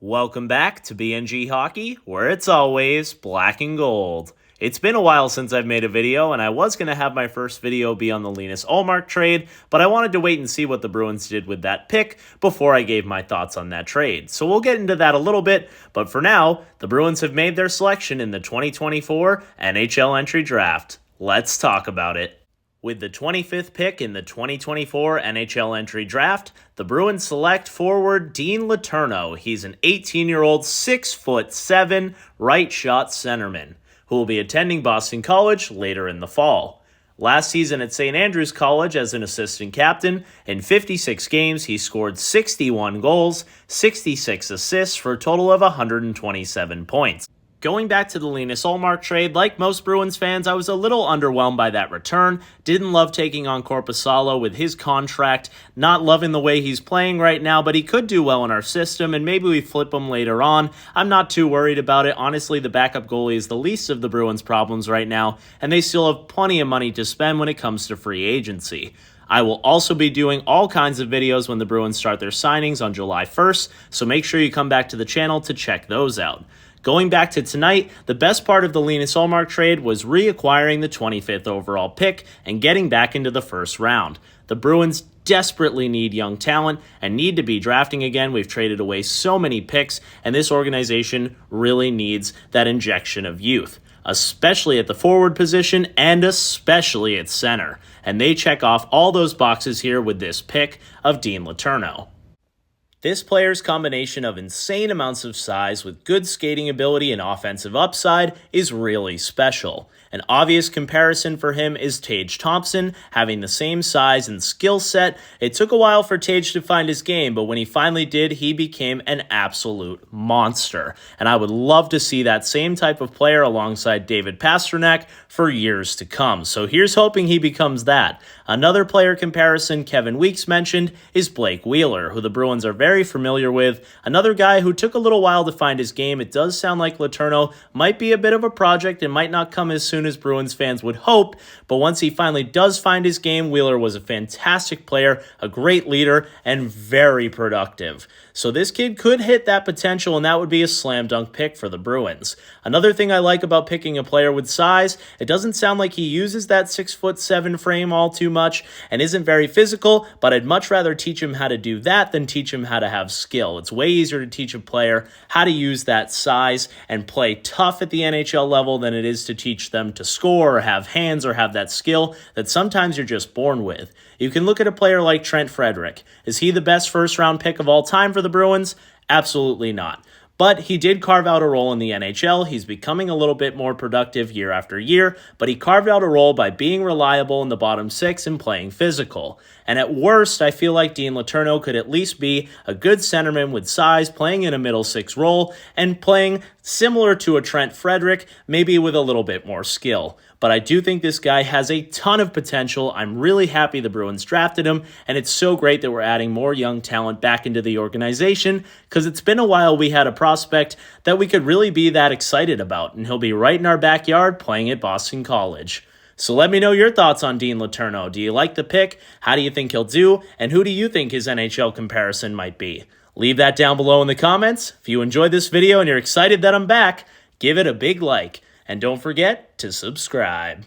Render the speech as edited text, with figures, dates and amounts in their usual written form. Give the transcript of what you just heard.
Welcome back to BNG Hockey, where it's always black and gold. It's been a while since I've made a video, and I was going to have my first video be on the Linus Ullmark trade, but I wanted to wait and see what the Bruins did with that pick before I gave my thoughts on that trade. So we'll get into that a little bit, but for now, the Bruins have made their selection in the 2024 NHL Entry Draft. Let's talk about it. With the 25th pick in the 2024 NHL Entry Draft, the Bruins select forward Dean Letourneau. He's an 18-year-old, 6'7", right-shot centerman who will be attending Boston College later in the fall. Last season at St. Andrews College as an assistant captain, in 56 games he scored 61 goals, 66 assists for a total of 127 points. Going back to the Linus Ullmark trade, like most Bruins fans, I was a little underwhelmed by that return. Didn't love taking on Korpisalo with his contract. Not loving the way he's playing right now, but he could do well in our system, and maybe we flip him later on. I'm not too worried about it. Honestly, the backup goalie is the least of the Bruins' problems right now, and they still have plenty of money to spend when it comes to free agency. I will also be doing all kinds of videos when the Bruins start their signings on July 1st, so make sure you come back to the channel to check those out. Going back to tonight, the best part of the Linus Ullmark trade was reacquiring the 25th overall pick and getting back into the first round. The Bruins desperately need young talent and need to be drafting again. We've traded away so many picks, and this organization really needs that injection of youth, especially at the forward position and especially at center. And they check off all those boxes here with this pick of Dean Letourneau. This player's combination of insane amounts of size with good skating ability and offensive upside is really special. An obvious comparison for him is Tage Thompson, having the same size and skill set. It took a while for Tage to find his game, but when he finally did, he became an absolute monster. And I would love to see that same type of player alongside David Pastrnak for years to come. So here's hoping he becomes that. Another player comparison Kevin Weeks mentioned is Blake Wheeler, who the Bruins are very familiar with. Another guy who took a little while to find his game. It does sound like Letourneau might be a bit of a project and might not come as soon as Bruins fans would hope, but once he finally does find his game, Wheeler was a fantastic player, a great leader, and very productive. So this kid could hit that potential, and that would be a slam dunk pick for the Bruins. Another thing I like about picking a player with size, it doesn't sound like he uses that 6'7" frame all too much and isn't very physical, but I'd much rather teach him how to do that than teach him how to have skill. It's way easier to teach a player how to use that size and play tough at the NHL level than it is to teach them to score or have hands or have that skill that sometimes you're just born with. You can look at a player like Trent Frederic. Is he the best first-round pick of all time for the Bruins? Absolutely not. But he did carve out a role in the NHL. He's becoming a little bit more productive year after year, but he carved out a role by being reliable in the bottom six and playing physical. And at worst, I feel like Dean Letourneau could at least be a good centerman with size, playing in a middle six role, and playing similar to a Trent Frederic, maybe with a little bit more skill. But I do think this guy has a ton of potential. I'm really happy the Bruins drafted him, and it's so great that we're adding more young talent back into the organization, because it's been a while we had a prospect that we could really be that excited about, and he'll be right in our backyard playing at Boston College. So let me know your thoughts on Dean Letourneau. Do you like the pick? How do you think he'll do? And who do you think his NHL comparison might be? Leave that down below in the comments. If you enjoyed this video and you're excited that I'm back, give it a big like. And don't forget to subscribe.